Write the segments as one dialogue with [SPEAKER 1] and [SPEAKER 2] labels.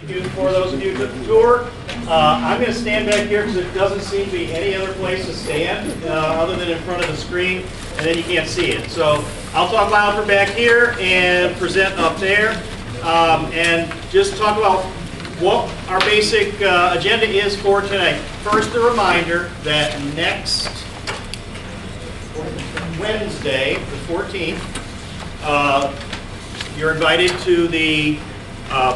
[SPEAKER 1] For those of you who took the tour, I'm going to stand back here because it doesn't seem to be any other place to stand other than in front of the screen, and then you can't see it. So I'll talk loud from back here and present up there, and just talk about what our basic agenda is for tonight. First, a reminder that next Wednesday, the 14th, you're invited to the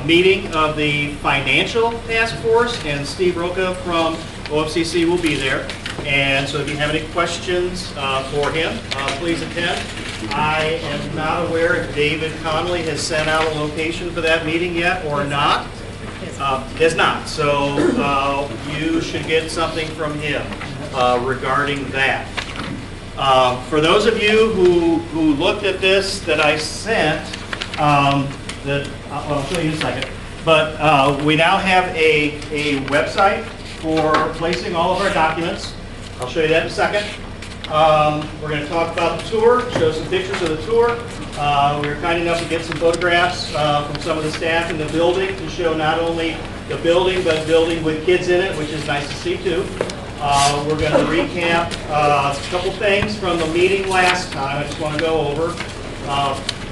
[SPEAKER 1] meeting of the Financial Task Force, and Steve Roca from OFCC will be there. And so if you have any questions for him, please attend. I am not aware if David Connolly has sent out a location for that meeting yet or not. Has not. So you should get something from him regarding that. For those of you who looked at this that I sent, well, I'll show you in a second. But we now have a website for placing all of our documents. I'll show you that in a second. We're going to talk about the tour, show some pictures of the tour. We were kind enough to get some photographs from some of the staff in the building to show not only the building, but building with kids in it, which is nice to see too. We're going to recap a couple things from the meeting last time. I just want to go over.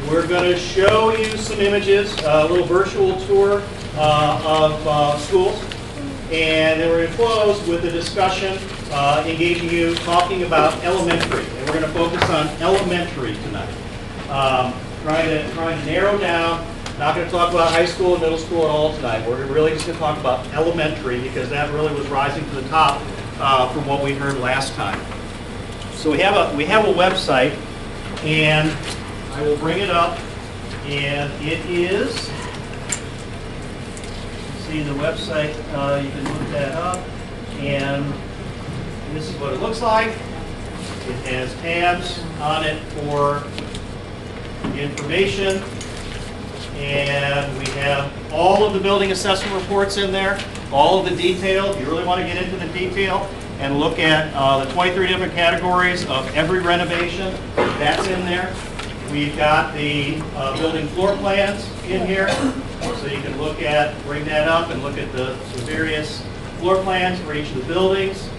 [SPEAKER 1] We're going to show you some images, a little virtual tour of schools. And then we're going to close with a discussion engaging you, talking about elementary. And we're going to focus on elementary tonight. Trying to narrow down, not going to talk about high school and middle school at all tonight. We're really just going to talk about elementary because that really was rising to the top from what we heard last time. So we have a website, and I will bring it up, and it is, see the website, you can look that up, and this is what it looks like. It has tabs on it for information, and we have all of the building assessment reports in there, all of the detail. If you really want to get into the detail and look at the 23 different categories of every renovation, that's in there. We've got the building floor plans in here, so you can look at, bring that up and look at the various floor plans for each of the buildings.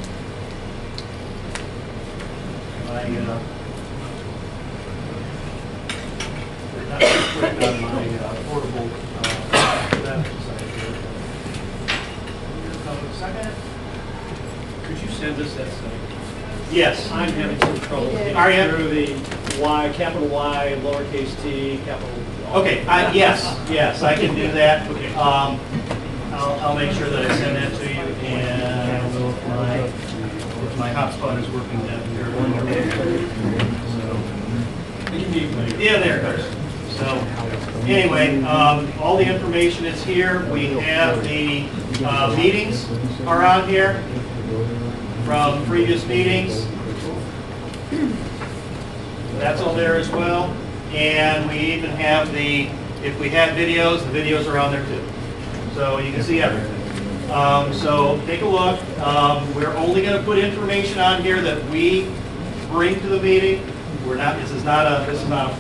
[SPEAKER 1] Not quick on my portable site here. Hold a second.
[SPEAKER 2] Could you send us that site?
[SPEAKER 1] Yes.
[SPEAKER 2] I'm having some trouble getting through the Y, capital Y, lowercase t, capital R.
[SPEAKER 1] Okay, yes, I can do that. Okay. I'll make sure that I send that to you, and I don't know if my hotspot is working down here. Yeah, there it goes. So anyway, all the information is here. We have the meetings are on here from previous meetings. That's all there as well. And we even have if we have videos, the videos are on there too. So you can see everything. So take a look. We're only going to put information on here that we bring to the meeting. This is not a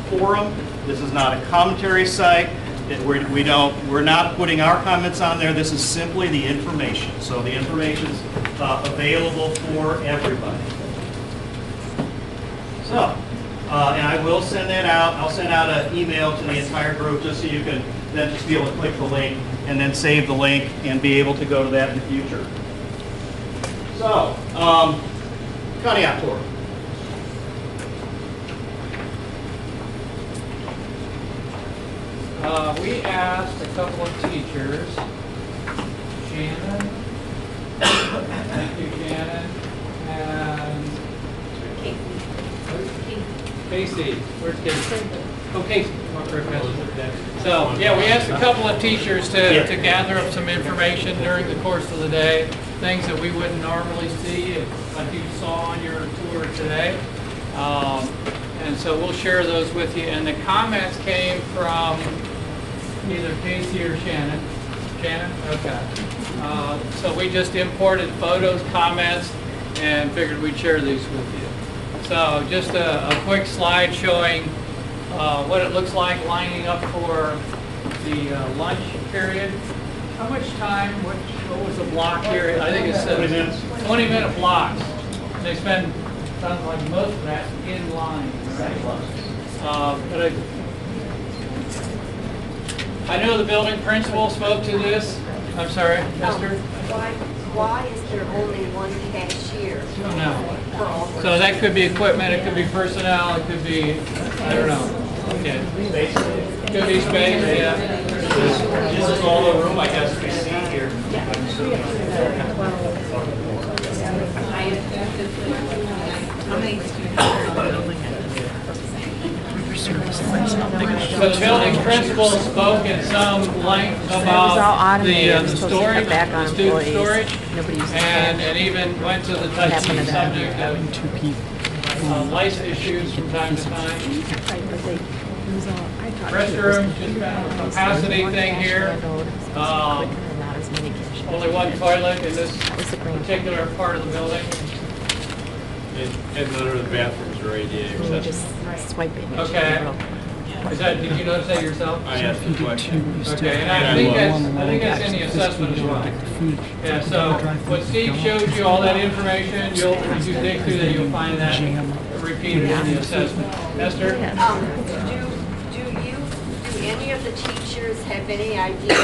[SPEAKER 1] forum. This is not a commentary site. We're not putting our comments on there. This is simply the information. So the information is available for everybody. So, and I will send that out. I'll send out an email to the entire group just so you can then just be able to click the link and then save the link and be able to go to that in the future. So, Conneaut tour.
[SPEAKER 3] We asked a couple of teachers, Shannon, thank you, Shannon, and Casey. Where's Casey? Oh, Casey. So, yeah, we asked a couple of teachers to gather up some information during the course of the day, things that we wouldn't normally see, like you saw on your tour today. And so we'll share those with you. And the comments came from either Casey or Shannon. Shannon? Okay. So we just imported photos, comments, and figured we'd share these with you. So just a quick slide showing what it looks like lining up for the lunch period. How much time, what was the block here? I think it's
[SPEAKER 1] 20 minutes.
[SPEAKER 3] 20-minute blocks. They spend, sounds like most of that in line, right? But I know the building principal spoke to this. I'm sorry, Esther?
[SPEAKER 4] Why is there only one cashier
[SPEAKER 3] No.
[SPEAKER 4] for all?
[SPEAKER 3] So that could be equipment, it could be personnel, it could be, I don't know. Okay. Could be space, yeah.
[SPEAKER 1] This is all the room, I guess, we see here.
[SPEAKER 5] How many students are in the building?
[SPEAKER 3] So the building principal spoke at some length
[SPEAKER 5] It was all
[SPEAKER 3] about
[SPEAKER 5] automated. It was
[SPEAKER 3] the
[SPEAKER 5] supposed to
[SPEAKER 3] storage,
[SPEAKER 5] cut back on
[SPEAKER 3] the student
[SPEAKER 5] employees.
[SPEAKER 3] storage,
[SPEAKER 5] Nobody used to
[SPEAKER 3] and even went to the touchy
[SPEAKER 5] happened to them?
[SPEAKER 3] subject of lice issues from time to time.
[SPEAKER 5] Right, but they, it was all, I thought it was
[SPEAKER 3] Restroom, just kind of a capacity
[SPEAKER 5] one
[SPEAKER 3] thing
[SPEAKER 5] cash
[SPEAKER 3] here.
[SPEAKER 5] handled, it was quicker and not as many cashiers.
[SPEAKER 3] Only one toilet in this
[SPEAKER 5] That was the grand.
[SPEAKER 3] particular part of the building.
[SPEAKER 6] And none of the bathrooms are ADA
[SPEAKER 5] You
[SPEAKER 6] accessible.
[SPEAKER 5] just swipe it. and
[SPEAKER 3] Okay.
[SPEAKER 5] it's real quick.
[SPEAKER 3] Is that, did you notice that yourself?
[SPEAKER 6] I asked the question.
[SPEAKER 3] Okay, and I think that's in the assessment as well. Yeah, so what Steve showed you, all that information, if you dig through that, you'll find that repeated in the assessment. Esther?
[SPEAKER 4] Do any of the teachers have any idea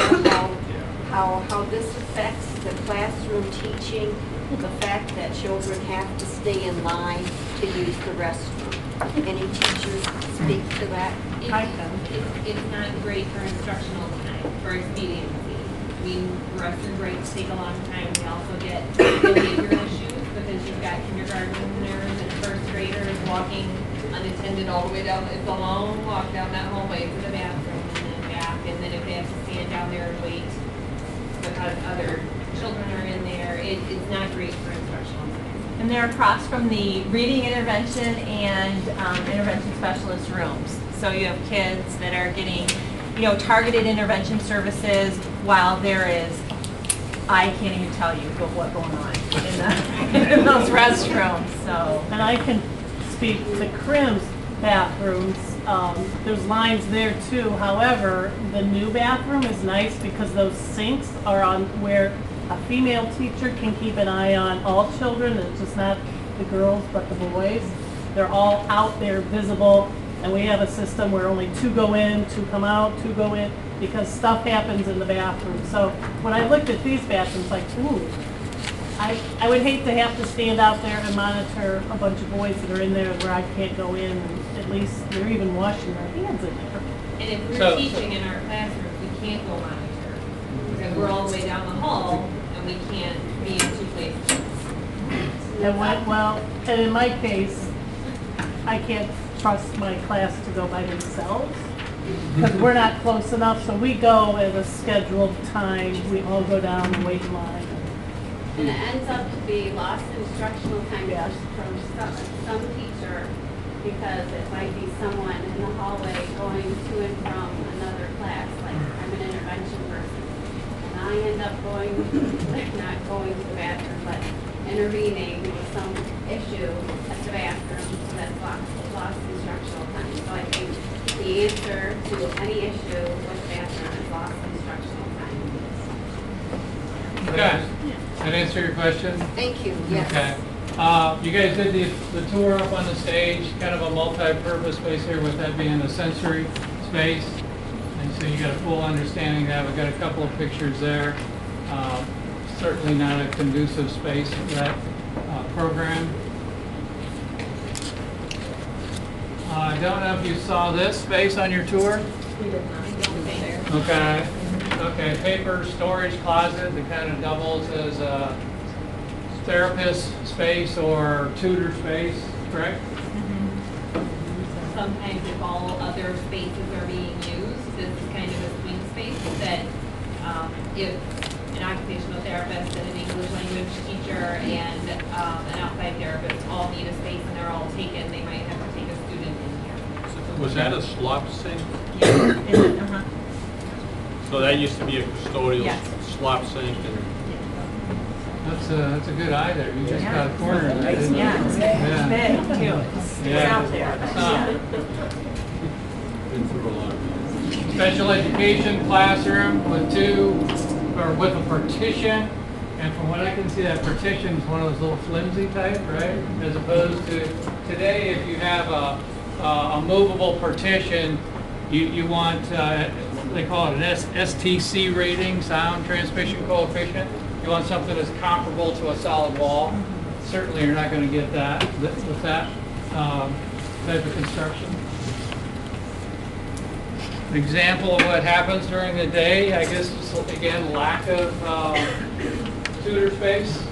[SPEAKER 4] how this affects the classroom teaching? The fact that children have to stay in line to use the restroom? Any teachers speak to that?
[SPEAKER 7] It's not great for instructional time, for expediency. I mean, restroom breaks take a long time. We also get behavior issues because you've got kindergartners and first graders walking unattended all the way down. It's a long walk down that hallway to the bathroom and then back. And then if they have to stand down there and wait because other children are in there, it's not great for instructional time.
[SPEAKER 8] And they're across from the reading intervention and intervention specialist rooms. So you have kids that are getting, targeted intervention services while there is, I can't even tell you what's going on in those restrooms, so.
[SPEAKER 9] And I can speak to Crim's bathrooms. There's lines there too. However, the new bathroom is nice because those sinks are on where a female teacher can keep an eye on all children. It's just not the girls, but the boys. They're all out there visible. And we have a system where only 2 go in, 2 come out, 2 go in, because stuff happens in the bathroom. So when I looked at these bathrooms, like, ooh, I would hate to have to stand out there and monitor a bunch of boys that are in there where I can't go in, and at least they're even washing their hands in there.
[SPEAKER 7] And if we're teaching in our classrooms, we can't go monitor because we're all the way down the hall and we can't be in 2 places.
[SPEAKER 9] And in my case, I can't trust my class to go by themselves because we're not close enough. So we go at a scheduled time. We all go down and wait in line.
[SPEAKER 10] And it ends up to be lost instructional time from some teacher because it might be someone in the hallway going to and from another class, like I'm an intervention person. And I end up going, not going to the bathroom, but intervening with some issue at the bathroom, so that's lost instructional time. So I think the answer to any issue with the bathroom is lost instructional time.
[SPEAKER 3] Okay. That answer your question?
[SPEAKER 4] Thank you, yes.
[SPEAKER 3] Okay. You guys did the tour up on the stage, kind of a multi-purpose space here, with that being a sensory space. And so you got a full understanding of that. We've got a couple of pictures there. Certainly not a conducive space for that program. I don't know if you saw this space on your tour.
[SPEAKER 7] We did not.
[SPEAKER 3] Okay. Okay, paper storage closet that kind of doubles as a therapist space or tutor space, correct?
[SPEAKER 7] Sometimes if all other spaces are being used, this is kind of a swing space that if an occupational therapist and an English language teacher and an outside therapist all need a space and they're all taken, they might have to take a student in here.
[SPEAKER 6] Was that a slop sink?
[SPEAKER 7] Yeah.
[SPEAKER 6] So that used to be a custodial
[SPEAKER 7] Yes.
[SPEAKER 6] slop sink and
[SPEAKER 3] That's a good eye there. You just got a corner of that, didn't you?
[SPEAKER 8] Yeah, it's big too. It's out there.
[SPEAKER 6] been through a lot of
[SPEAKER 3] Special education classroom with 2 or with a partition. And from what I can see, that partition is one of those little flimsy type, right? As opposed to today, if you have a movable partition, you want, they call it an STC rating, sound transmission coefficient. You want something that's comparable to a solid wall. Certainly you're not going to get that with that type of construction. An example of what happens during the day, I guess, is, again, lack of tutor space.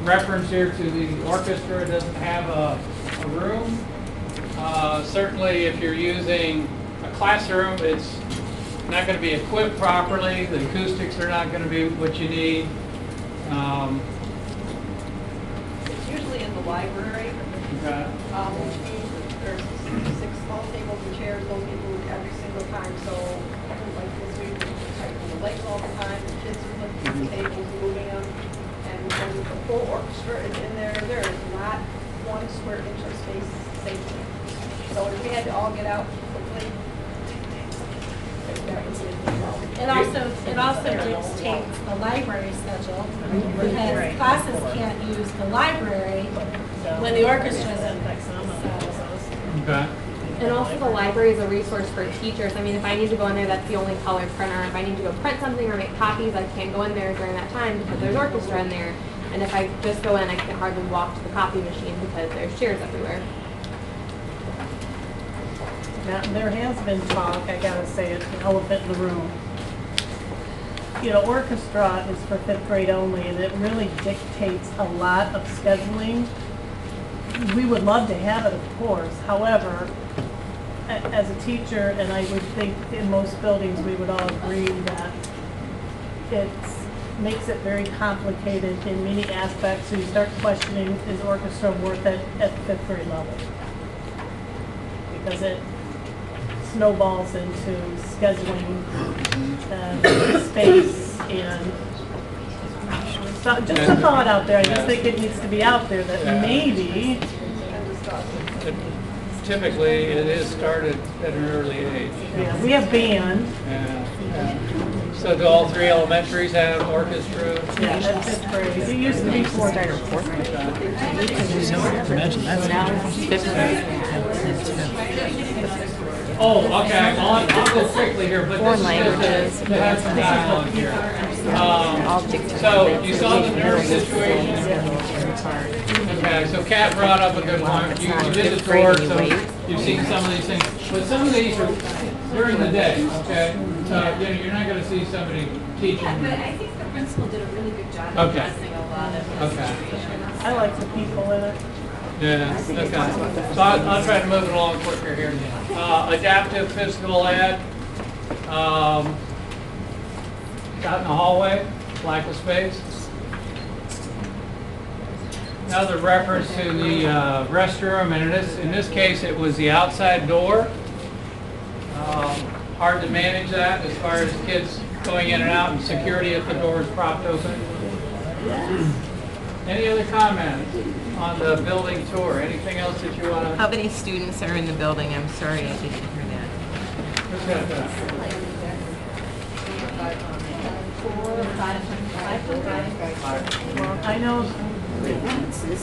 [SPEAKER 3] Reference here to the orchestra, it doesn't have a room. Certainly if you're using a classroom, it's not going to be equipped properly. The acoustics are not going to be what you need.
[SPEAKER 11] It's usually in the library,
[SPEAKER 3] Okay.
[SPEAKER 11] which means that there's 6 small tables and chairs, don't get moved every single time. So like this week, we're tightening the legs all the time, the kids are lifting the tables, moving them. And when the full orchestra is in there, there is not 1 square inch of space safely. So if we had to all get out quickly, that would be a big problem.
[SPEAKER 12] It also dictates the library schedule, because classes can't use the library when the orchestra is in.
[SPEAKER 3] Okay.
[SPEAKER 13] And also the library is a resource for teachers. I mean, if I need to go in there, that's the only color printer. If I need to go print something or make copies, I can't go in there during that time because there's orchestra in there. And if I just go in, I can hardly walk to the copy machine because there's chairs everywhere.
[SPEAKER 9] Now, there has been talk, I gotta say, it's an elephant in the room. You know, orchestra is for 5th grade only, and it really dictates a lot of scheduling. We would love to have it, of course. However, as a teacher, and I would think in most buildings, we would all agree that it makes it very complicated in many aspects. So you start questioning, is orchestra worth it at the 5th grade level? Because it snowballs into scheduling, space, and so just a thought out there. I just think it needs to be out there that maybe.
[SPEAKER 3] Typically, it is started at an early age.
[SPEAKER 9] Yeah, we have band.
[SPEAKER 3] Yeah. So do all 3 elementaries have orchestra?
[SPEAKER 9] Yeah, that's 5th grade. It used to be 4th grade.
[SPEAKER 3] Oh, okay. I'll go quickly here, but
[SPEAKER 13] Foreign
[SPEAKER 3] this
[SPEAKER 13] languages.
[SPEAKER 3] is to have some dialogue here. So you saw the nerve situation. Okay, so Kat brought up a good point. You did the tour, so you've seen some of these things. But some of these are during the day, okay? So you know, you're not going to see somebody teaching.
[SPEAKER 10] But I think the principal did a really good job
[SPEAKER 3] Okay.
[SPEAKER 10] addressing a lot of this.
[SPEAKER 9] I like the people in it.
[SPEAKER 3] Yeah, okay. So I'll try to move it along quicker here. Adaptive physical ed. Out in the hallway, lack of space. Another reference to the restroom, and in this case it was the outside door. Hard to manage that as far as kids going in and out and security if the door is propped open. Any other comments on the building tour? Anything else that you want to?
[SPEAKER 5] How many students are in the building? I'm sorry, I didn't hear that.
[SPEAKER 3] Who's got that?
[SPEAKER 9] Well, I know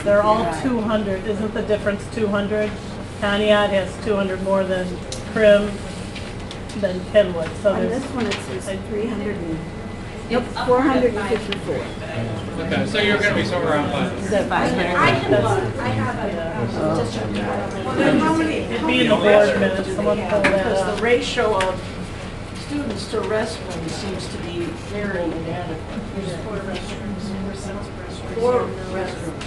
[SPEAKER 9] they're all 200. Isn't the difference 200? Conneaut has 200 more than Prim, than Kenwood. So
[SPEAKER 4] On
[SPEAKER 9] there's,
[SPEAKER 4] this one, it says 300 and,
[SPEAKER 10] Nope,
[SPEAKER 4] 454.
[SPEAKER 3] Okay, so you're going to be somewhere around 500.
[SPEAKER 12] I can look, I have a district.
[SPEAKER 11] Well, then how many?
[SPEAKER 9] it'd be in the board minutes. Someone pull that
[SPEAKER 11] Because
[SPEAKER 9] up.
[SPEAKER 11] the ratio of students to restrooms seems to be very inadequate. There's 4 restrooms. 4 restrooms.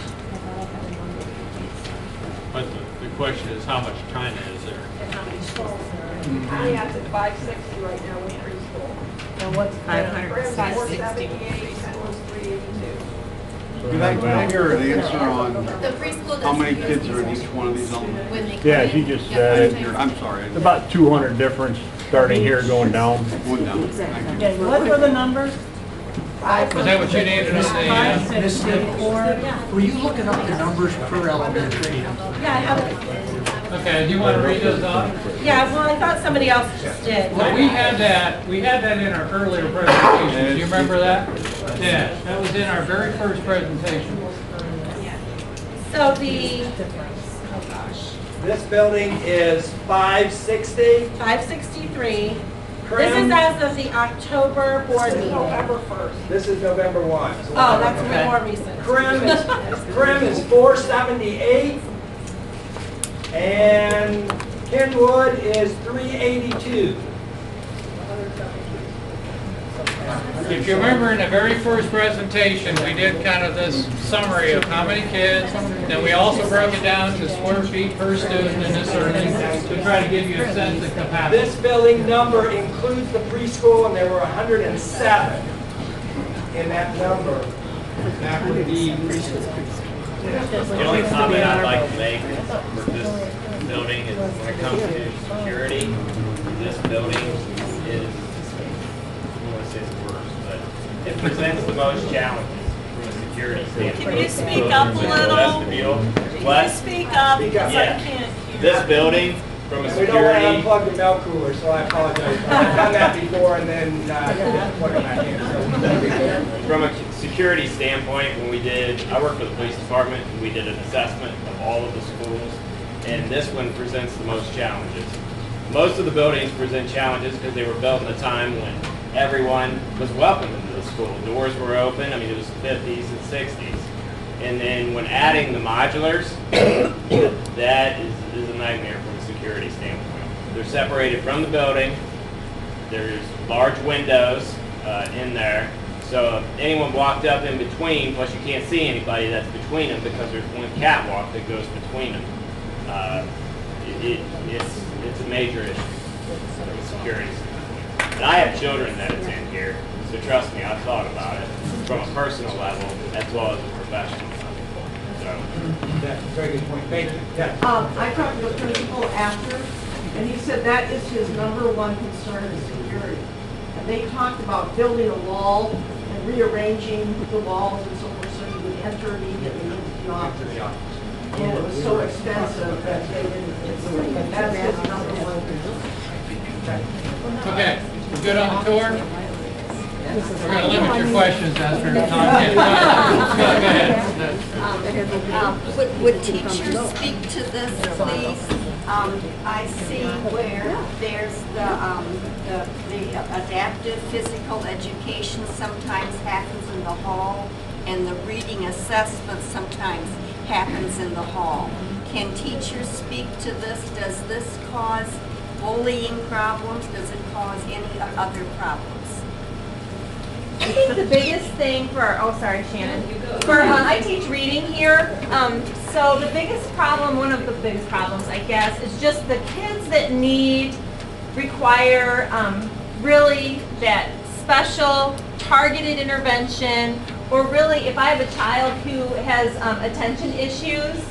[SPEAKER 6] But the question is, how much China is there?
[SPEAKER 11] And how many stalls there are. Conneaut's at 560 right now with preschool.
[SPEAKER 9] And what's
[SPEAKER 11] Brim's
[SPEAKER 5] 560.
[SPEAKER 11] 478, school's 382.
[SPEAKER 14] Can I hear an answer on
[SPEAKER 10] The preschool
[SPEAKER 14] how many
[SPEAKER 10] doesn't
[SPEAKER 14] kids are in each one of these elements?
[SPEAKER 10] when they
[SPEAKER 15] Yeah,
[SPEAKER 10] come
[SPEAKER 15] he
[SPEAKER 10] in,
[SPEAKER 15] just
[SPEAKER 10] get
[SPEAKER 15] said it.
[SPEAKER 10] lunchtime.
[SPEAKER 14] I'm sorry.
[SPEAKER 15] About 200 difference starting here going down.
[SPEAKER 14] One down. Thank you.
[SPEAKER 9] Okay, what were the numbers?
[SPEAKER 3] Was that what you needed on the?
[SPEAKER 9] 564.
[SPEAKER 12] Yeah.
[SPEAKER 16] Were you looking up the numbers per elementary?
[SPEAKER 12] Yeah, I have it.
[SPEAKER 3] Okay, do you want to read those off?
[SPEAKER 12] Yeah, well, I thought somebody else just did.
[SPEAKER 3] Well, we had that in our earlier presentation. Do you remember that? Yeah, that was in our very first presentation.
[SPEAKER 12] So oh gosh,
[SPEAKER 2] This building is 560.
[SPEAKER 12] 563.
[SPEAKER 2] Crim.
[SPEAKER 12] This is as of the October board meeting.
[SPEAKER 11] November 1st.
[SPEAKER 2] This is November 1. So
[SPEAKER 12] Oh, that's
[SPEAKER 2] okay.
[SPEAKER 12] more recent.
[SPEAKER 2] Crim is 478. And Kenwood is 382.
[SPEAKER 3] If you remember in the very first presentation, we did kind of this summary of how many kids, then we also broke it down to square feet per student and this sort of thing to try to give you a sense of capacity.
[SPEAKER 2] This building number includes the preschool, and there were 107 in that number. That would be preschool.
[SPEAKER 16] The only comment I'd like to make for this building is when it comes to security, this building is, I don't want to say it's worse, but it presents the most challenges from a security standpoint.
[SPEAKER 12] Can you speak up a little?
[SPEAKER 16] What?
[SPEAKER 12] Can you speak up? Because I
[SPEAKER 16] Yeah.
[SPEAKER 12] can't hear.
[SPEAKER 16] This building, from a
[SPEAKER 2] And we don't want to
[SPEAKER 16] security,
[SPEAKER 2] unplug the milk cooler, so I apologize. I've done that before and then plug it back in.
[SPEAKER 16] from a security standpoint, when I worked for the police department, and we did an assessment of all of the schools, and this one presents the most challenges. Most of the buildings present challenges because they were built in a time when everyone was welcome into the school. Doors were open, I mean, it was the 50s and 60s. And then when adding the modulars, that is a nightmare from a security standpoint. They're separated from the building. There's large windows in there. So if anyone walked up in between, plus you can't see anybody that's between them because there's one catwalk that goes between them. It's a major issue from a security standpoint. And I have children that attend here, so trust me, I've thought about it from a personal level as well as a professional level. So.
[SPEAKER 2] That's a very good point. Thank you. Yeah.
[SPEAKER 11] I talked to the principal after, and he said that is his #1 concern is security. And they talked about building a wall and rearranging the walls and so forth so you would enter immediately into the office. And it was so expensive that they didn't, that's his #1 concern.
[SPEAKER 3] Okay, we're good on the tour? We're going to limit your questions after the time. Go ahead.
[SPEAKER 4] Would teachers speak to this, please? I see where there's the adaptive physical education sometimes happens in the hall, and the reading assessment sometimes happens in the hall. Can teachers speak to this? Does this cause bullying problems? Does it cause any other problems?
[SPEAKER 8] I think the biggest thing sorry, Shannon. I teach reading here. So the biggest problem, one of the biggest problems, I guess, is just the kids that require really that special targeted intervention, or really if I have a child who has attention issues,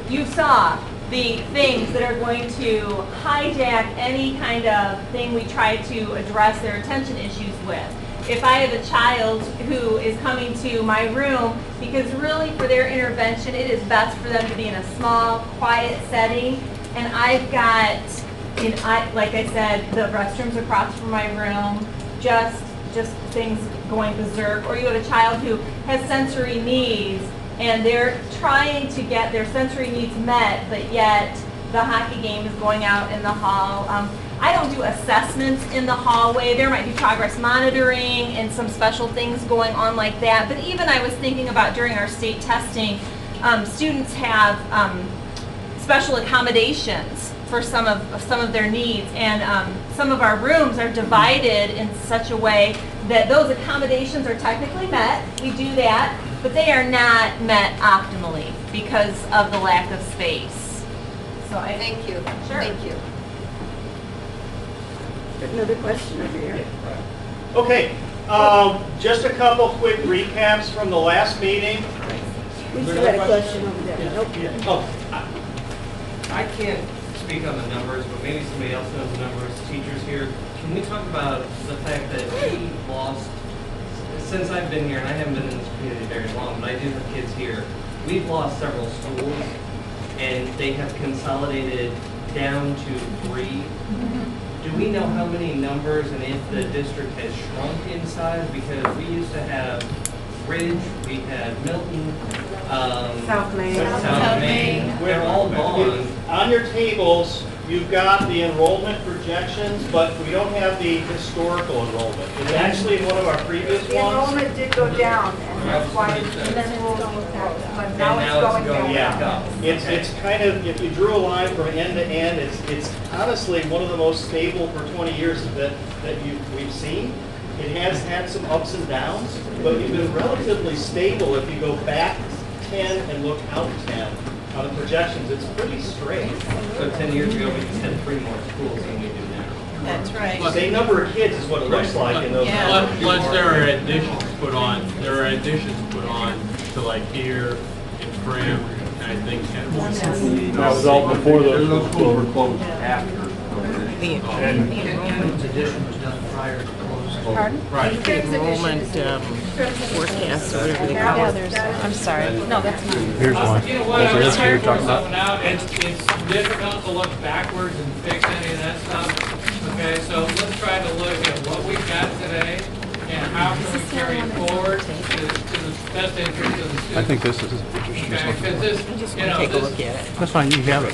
[SPEAKER 8] you saw the things that are going to hijack any kind of thing we try to address their attention issues with. If I have a child who is coming to my room, because really for their intervention, it is best for them to be in a small, quiet setting, and I've got, like I said, the restrooms across from my room, just things going berserk, or you have a child who has sensory needs, and they're trying to get their sensory needs met, but yet the hockey game is going out in the hall. I don't do assessments in the hallway. There might be progress monitoring and some special things going on like that. But even I was thinking about during our state testing, students have special accommodations for some of their needs, and some of our rooms are divided in such a way that those accommodations are technically met. We do that, but they are not met optimally because of the lack of space. So
[SPEAKER 4] Thank you.
[SPEAKER 8] Sure.
[SPEAKER 4] Thank you.
[SPEAKER 11] Another question over here.
[SPEAKER 1] Okay, just a couple quick recaps from the last meeting.
[SPEAKER 11] We still got a question over there. Nope.
[SPEAKER 1] Oh,
[SPEAKER 17] I can't speak on the numbers, but maybe somebody else knows the numbers, teachers here. Can we talk about the fact that we lost, since I've been here, and I haven't been in this community very long, but I do have kids here, we've lost several schools and they have consolidated down to 3. Do we know how many numbers and if the district has shrunk in size? Because we used to have Ridge, we had Milton,
[SPEAKER 12] South Main.
[SPEAKER 17] South Main. They're all gone.
[SPEAKER 1] On your tables, you've got the enrollment projections, but we don't have the historical enrollment. It's actually one of our previous
[SPEAKER 11] The
[SPEAKER 1] ones.
[SPEAKER 11] enrollment did go down, and that's why the schools, but now it's going back up.
[SPEAKER 1] It's kind of, if you drew a line from end to end, it's honestly one of the most stable for 20 years that we've seen. It has had some ups and downs, but it's been relatively stable if you go back 10 and look out 10 on the projections. It's pretty straight.
[SPEAKER 17] So 10 years ago, we just had 3 more schools than we do now.
[SPEAKER 5] That's right.
[SPEAKER 1] Same number of kids is what it looks like in those.
[SPEAKER 5] Yeah.
[SPEAKER 6] Plus there are additions put on, to like here and Prim, and I think Kenwood.
[SPEAKER 15] That was all before
[SPEAKER 14] Those
[SPEAKER 15] the.
[SPEAKER 14] schools were closed after.
[SPEAKER 15] And
[SPEAKER 2] addition was done prior to closing.
[SPEAKER 5] Pardon?
[SPEAKER 6] Right.
[SPEAKER 5] The enrollment forecast or whatever they call it. I'm sorry. No, that's not.
[SPEAKER 15] here's one.
[SPEAKER 3] You know what, I
[SPEAKER 15] This
[SPEAKER 3] was
[SPEAKER 15] is what you're
[SPEAKER 3] trying to
[SPEAKER 15] talking
[SPEAKER 3] pull
[SPEAKER 15] about.
[SPEAKER 3] something out, it's difficult to look backwards and fix any of that stuff. Okay, so let's try to look at what we've got today and how can we carry it forward to the best interest of the students.
[SPEAKER 15] I think this is interesting.
[SPEAKER 3] Okay, because this, you know,
[SPEAKER 5] Take a
[SPEAKER 3] this,
[SPEAKER 5] look at it.
[SPEAKER 15] That's fine, you have it.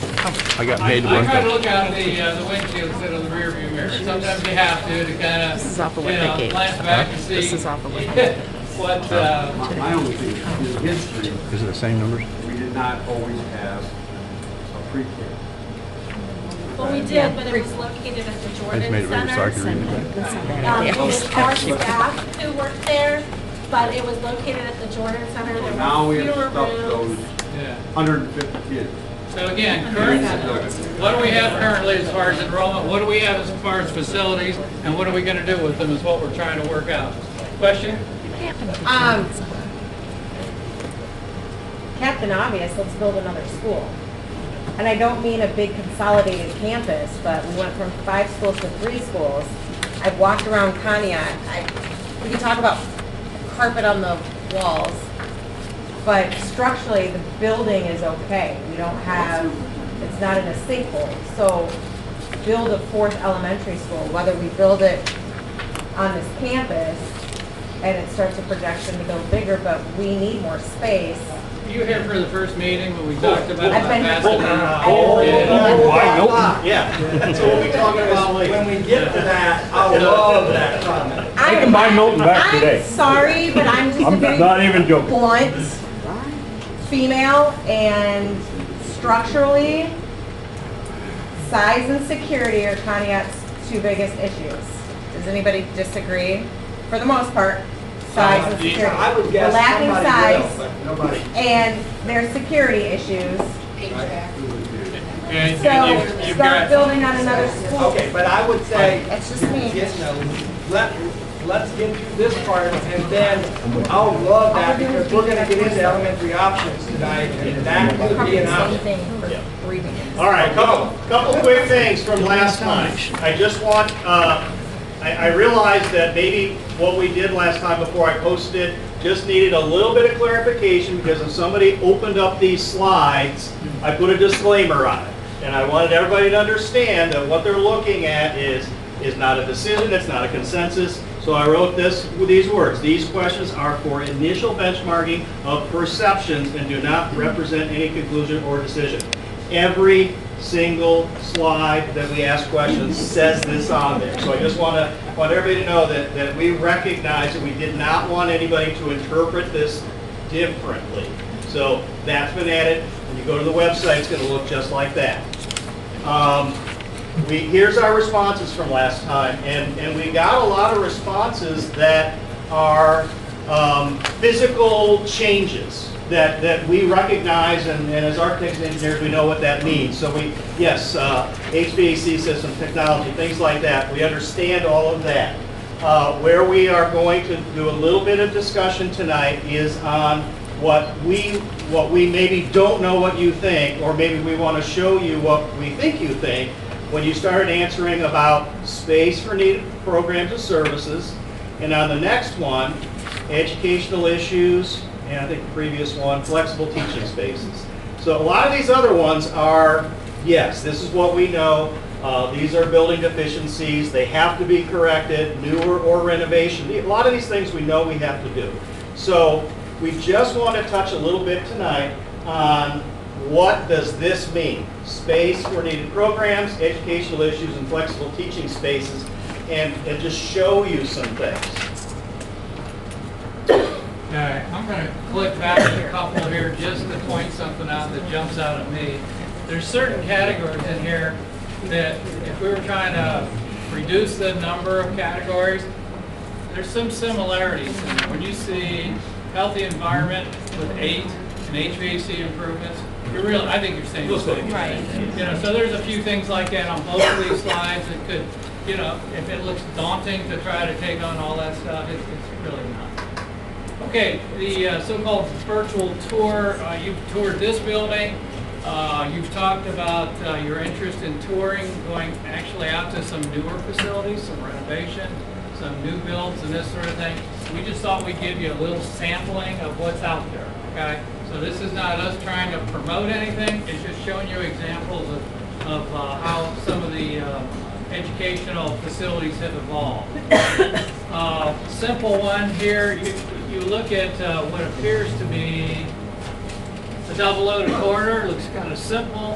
[SPEAKER 15] I got paid to
[SPEAKER 3] I
[SPEAKER 15] look
[SPEAKER 3] try
[SPEAKER 15] at
[SPEAKER 3] to
[SPEAKER 15] it.
[SPEAKER 3] look out the windshield instead of the rear view mirror. Sometimes you have to kind of,
[SPEAKER 5] This is off of
[SPEAKER 3] you
[SPEAKER 5] what they
[SPEAKER 3] know,
[SPEAKER 5] gave
[SPEAKER 3] glance
[SPEAKER 5] us.
[SPEAKER 3] back and see.
[SPEAKER 5] This is off of what they gave us.
[SPEAKER 3] What,
[SPEAKER 14] My only thing is in history,
[SPEAKER 15] Is it the same numbers?
[SPEAKER 14] we did not always have a pre-K.
[SPEAKER 12] Well, we did, but it was located at the
[SPEAKER 15] I just made
[SPEAKER 12] Jordan
[SPEAKER 15] it bigger so I
[SPEAKER 12] Center.
[SPEAKER 15] could read it.
[SPEAKER 5] That's not bad.
[SPEAKER 12] It was our staff who worked there, but it was located at the Jordan Center.
[SPEAKER 14] So
[SPEAKER 12] There
[SPEAKER 14] now we
[SPEAKER 12] were
[SPEAKER 14] have
[SPEAKER 12] fewer
[SPEAKER 14] stuff
[SPEAKER 12] rooms.
[SPEAKER 14] those
[SPEAKER 3] yeah.
[SPEAKER 14] 150 kids.
[SPEAKER 3] So again, current, what do we have currently as far as enrollment? What do we have as far as facilities? And what are we going to do with them is what we're trying to work out. Question?
[SPEAKER 18] Captain Obvious, let's build another school. And I don't mean a big consolidated campus, but we went from 5 schools to 3 schools. I've walked around Conneaut. We can talk about carpet on the walls, but structurally, the building is okay. We don't have, it's not in a sinkhole. So build a 4th elementary school, whether we build it on this campus and it starts a projection to go bigger, but we need more space.
[SPEAKER 3] You were here for the first meeting when we talked about
[SPEAKER 18] I've been-
[SPEAKER 3] capacity.
[SPEAKER 1] Yeah, so we'll be talking about later.
[SPEAKER 2] When we get to that, I love that comment.
[SPEAKER 15] You can buy Milton back today.
[SPEAKER 18] I'm sorry, but I'm just a
[SPEAKER 15] I'm
[SPEAKER 18] very
[SPEAKER 15] not even joking.
[SPEAKER 18] blunt female, and structurally, size and security are Conneaut's 2 biggest issues. Does anybody disagree? For the most part, size and security.
[SPEAKER 2] I would guess
[SPEAKER 18] We're lacking
[SPEAKER 2] somebody
[SPEAKER 18] size,
[SPEAKER 2] will, but nobody.
[SPEAKER 18] and there's security issues.
[SPEAKER 3] And
[SPEAKER 18] So
[SPEAKER 3] you've
[SPEAKER 18] start
[SPEAKER 3] got,
[SPEAKER 18] building on another school.
[SPEAKER 2] Okay, but I would say,
[SPEAKER 18] That's just me.
[SPEAKER 2] yes, no, let's get through this part, and then I'll love that, because we're gonna get into elementary options tonight, and that could be an option.
[SPEAKER 1] All right, couple quick things from last time. I just want, I realized that maybe what we did last time before I posted it just needed a little bit of clarification, because if somebody opened up these slides, I put a disclaimer on it. And I wanted everybody to understand that what they're looking at is not a decision, it's not a consensus. So I wrote these words. These questions are for initial benchmarking of perceptions and do not represent any conclusion or decision. Every single slide that we ask questions says this on there. So I just want everybody to know that we recognize that we did not want anybody to interpret this differently. So that's been added. When you go to the website, it's going to look just like that. Here's our responses from last time, and we got a lot of responses that are physical changes that we recognize, and as architects and engineers, we know what that means. So yes, HVAC system, technology, things like that, we understand all of that. Where we are going to do a little bit of discussion tonight is on what we maybe don't know what you think, or maybe we want to show you what we think you think when you start answering about space for needed programs and services. And on the next one, educational issues, and I think the previous one, flexible teaching spaces. So a lot of these other ones are, yes, this is what we know. These are building deficiencies. They have to be corrected, newer or renovation. A lot of these things we know we have to do. So we just want to touch a little bit tonight on what does this mean? Space for needed programs, educational issues, and flexible teaching spaces, and just show you some things.
[SPEAKER 3] Okay, I'm going to click back a couple here just to point something out that jumps out at me. There's certain categories in here that if we were trying to reduce the number of categories, there's some similarities. When you see healthy environment with 8 and HVAC improvements, you're really, I think you're saying the same.
[SPEAKER 8] Right.
[SPEAKER 3] You know, so there's a few things like that on both of these slides that could, you know, if it looks daunting to try to take on all that stuff, it's really not. Okay, the so-called virtual tour, you've toured this building. You've talked about your interest in touring, going actually out to some newer facilities, some renovation, some new builds and this sort of thing. We just thought we'd give you a little sampling of what's out there, okay? So this is not us trying to promote anything, it's just showing you examples of how some of the educational facilities have evolved. Simple one here, you look at what appears to be a double-loaded corridor. Looks kind of simple.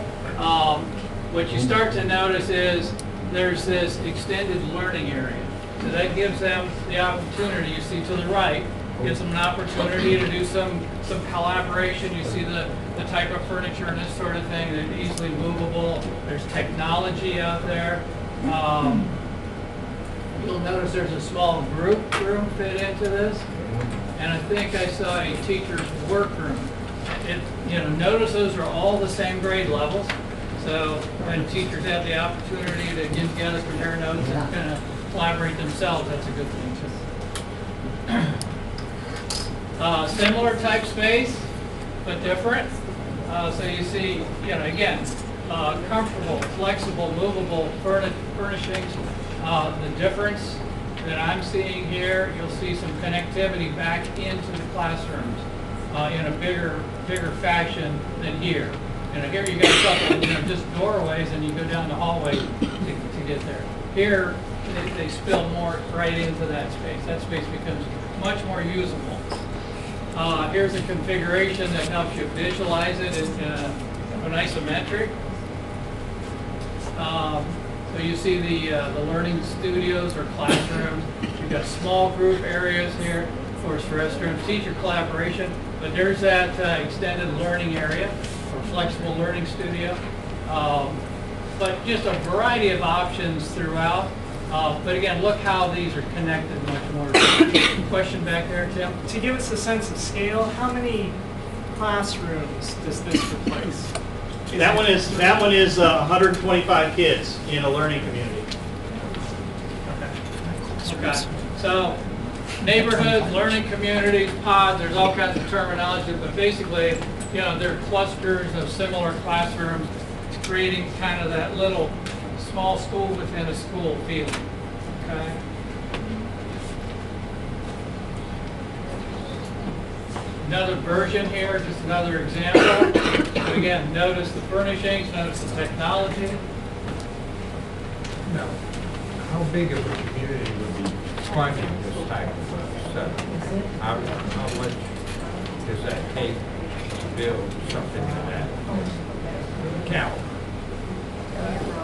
[SPEAKER 3] What you start to notice is there's this extended learning area. So that gives them the opportunity, you see to the right, gives them an opportunity to do some collaboration. You see the type of furniture and this sort of thing that are easily movable. There's technology out there. You'll notice there's a small group room fit into this. And I think I saw a teacher's workroom. You know, notice those are all the same grade levels. So when teachers have the opportunity to get together, compare notes, and kind of collaborate themselves, that's a good thing too. Similar type space, but different. So you see, you know, again, comfortable, flexible, movable furnishings. The difference that I'm seeing here, you'll see some connectivity back into the classrooms in a bigger fashion than here. And here you got a couple, you know, just doorways, and you go down the hallway to get there. Here, they spill more right into that space. That space becomes much more usable. Here's a configuration that helps you visualize it in an isometric. So you see the learning studios or classrooms. You've got small group areas here, of course, restrooms, teacher collaboration. But there's that extended learning area or flexible learning studio. But just a variety of options throughout. But again, look how these are connected much more. Question back there, Tim?
[SPEAKER 2] To give us a sense of scale, how many classrooms does this replace?
[SPEAKER 1] That one is 125 kids in a learning community.
[SPEAKER 3] Okay. So neighborhoods, learning communities, pods, there's all kinds of terminology, but basically, you know, they're clusters of similar classrooms. It's creating kind of that little small school within a school feeling. Okay. Another version here, just another example. Again, notice the furnishings, notice the technology.
[SPEAKER 19] Now, how big of a community would be funding this type of setup? How much does that take to build something of that caliber?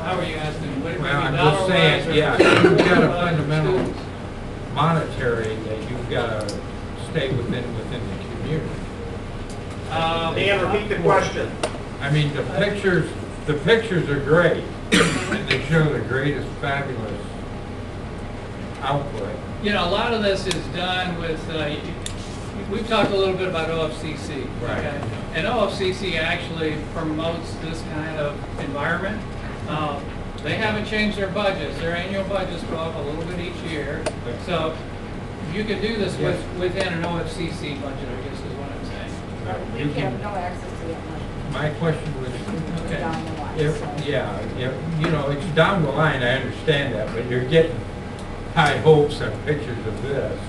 [SPEAKER 3] How are you asking? What,
[SPEAKER 19] well, I'm just saying, yeah, you've got a fundamental monetary that you've got to stay within the community.
[SPEAKER 1] Dan, repeat the question.
[SPEAKER 19] I mean, the pictures are great, and they show the greatest, fabulous output.
[SPEAKER 3] You know, a lot of this is done with, we've talked a little bit about OFCC.
[SPEAKER 19] Right.
[SPEAKER 3] Okay? And OFCC actually promotes this kind of environment. They haven't changed their budgets. Their annual budgets go up a little bit each year. So you can do this within an OFCC budget, I guess is what I'm saying.
[SPEAKER 11] You have no access to that money.
[SPEAKER 19] My question was,
[SPEAKER 3] okay.
[SPEAKER 11] Down the line.
[SPEAKER 19] you know, it's down the line, I understand that, but you're getting high hopes and pictures of this.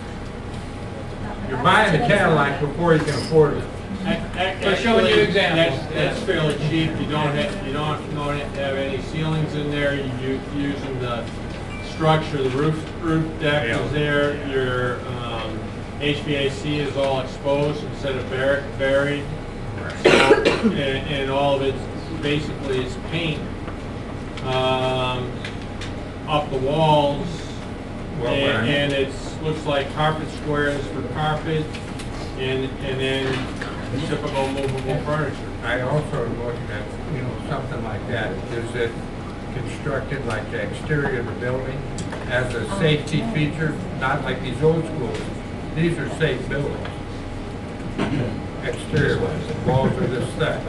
[SPEAKER 19] You're buying the Cadillac before you can afford
[SPEAKER 3] We're showing you examples.
[SPEAKER 6] That's fairly cheap. You don't have any ceilings in there. You're using the structure, the roof deck is there. Your HVAC is all exposed instead of buried. So, and all of it basically is paint up the walls. And it looks like carpet squares for carpet, and then typical movable furniture.
[SPEAKER 19] I also am looking at, something like that. Is it constructed like the exterior of the building as a safety feature? Not like these old schools. These are safe buildings. Exterior ones, walls are this thick.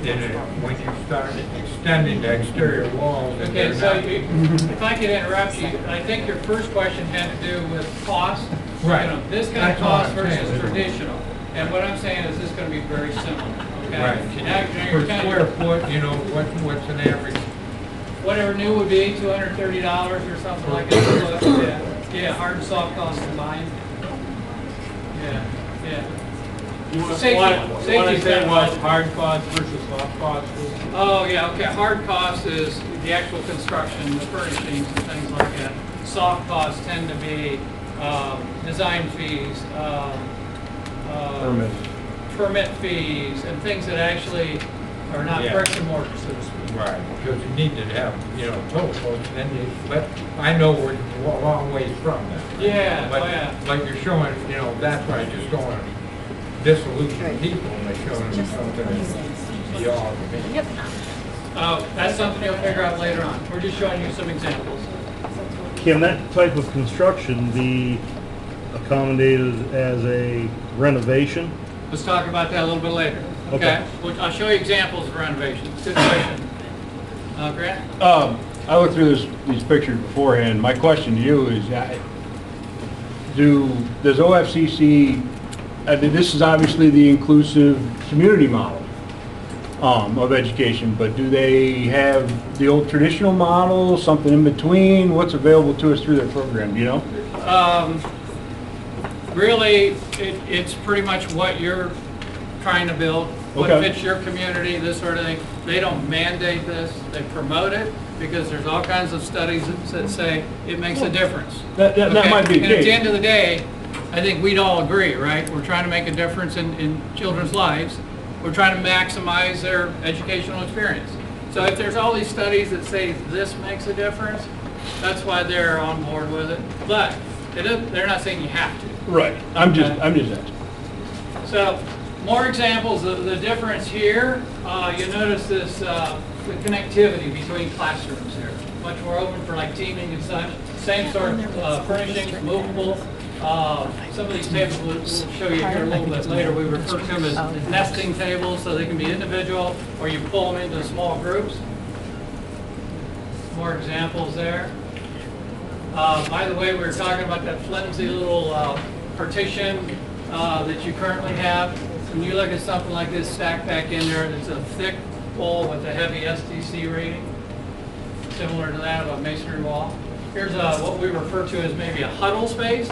[SPEAKER 19] When you start extending the exterior walls, and
[SPEAKER 3] Okay, so if I could interrupt you, I think your first question had to do with cost.
[SPEAKER 19] Right.
[SPEAKER 3] This kind of cost versus traditional. And what I'm saying is this is going to be very similar. Okay?
[SPEAKER 19] Right.
[SPEAKER 3] Now,
[SPEAKER 19] Per square foot, what's an average?
[SPEAKER 3] Whatever new would be, $230 or something like that. Yeah, hard and soft costs combined. Yeah.
[SPEAKER 6] What I
[SPEAKER 3] Safety
[SPEAKER 6] said was hard cost versus soft cost.
[SPEAKER 3] Oh, yeah, okay. Hard cost is the actual construction, the furnishings and things like that. Soft costs tend to be design fees, permit fees, and things that actually are not bricks and mortar, so to speak.
[SPEAKER 19] Right, because you need to have, total costs, but I know we're a long ways from that.
[SPEAKER 3] Yeah,
[SPEAKER 19] but like you're showing, that's why I just don't want to disillusion people when they're showing them something that's beyond.
[SPEAKER 3] Yep. That's something you'll figure out later on. We're just showing you some examples.
[SPEAKER 15] Can that type of construction be accommodated as a renovation?
[SPEAKER 3] Let's talk about that a little bit later. Okay. I'll show you examples of renovations. Good question. Grant?
[SPEAKER 15] I looked through these pictures beforehand. My question to you is, does OFCC, this is obviously the inclusive community model of education, but do they have the old traditional model, something in between? What's available to us through their program, do you know?
[SPEAKER 3] Really, it's pretty much what you're trying to build, what fits your community, this sort of thing. They don't mandate this, they promote it, because there's all kinds of studies that say it makes a difference.
[SPEAKER 15] That might be the
[SPEAKER 3] And at
[SPEAKER 15] case.
[SPEAKER 3] the end of the day, I think we'd all agree, right? We're trying to make a difference in children's lives. We're trying to maximize their educational experience. So if there's all these studies that say this makes a difference, that's why they're on board with it. But they're not saying you have to.
[SPEAKER 15] Right. I'm just asking.
[SPEAKER 3] So more examples of the difference here. You notice this the connectivity between classrooms here. Much more open for like teaming and such. Same sort of furnishings, movable. Some of these tables we'll show you here a little bit later. We refer to them as nesting tables, so they can be individual, or you pull them into small groups. More examples there. By the way, we were talking about that flimsy little partition that you currently have. When you look at something like this stacked back in there, it's a thick wall with a heavy SDC rating, similar to that of a masonry wall. Here's what we refer to as maybe a huddle space.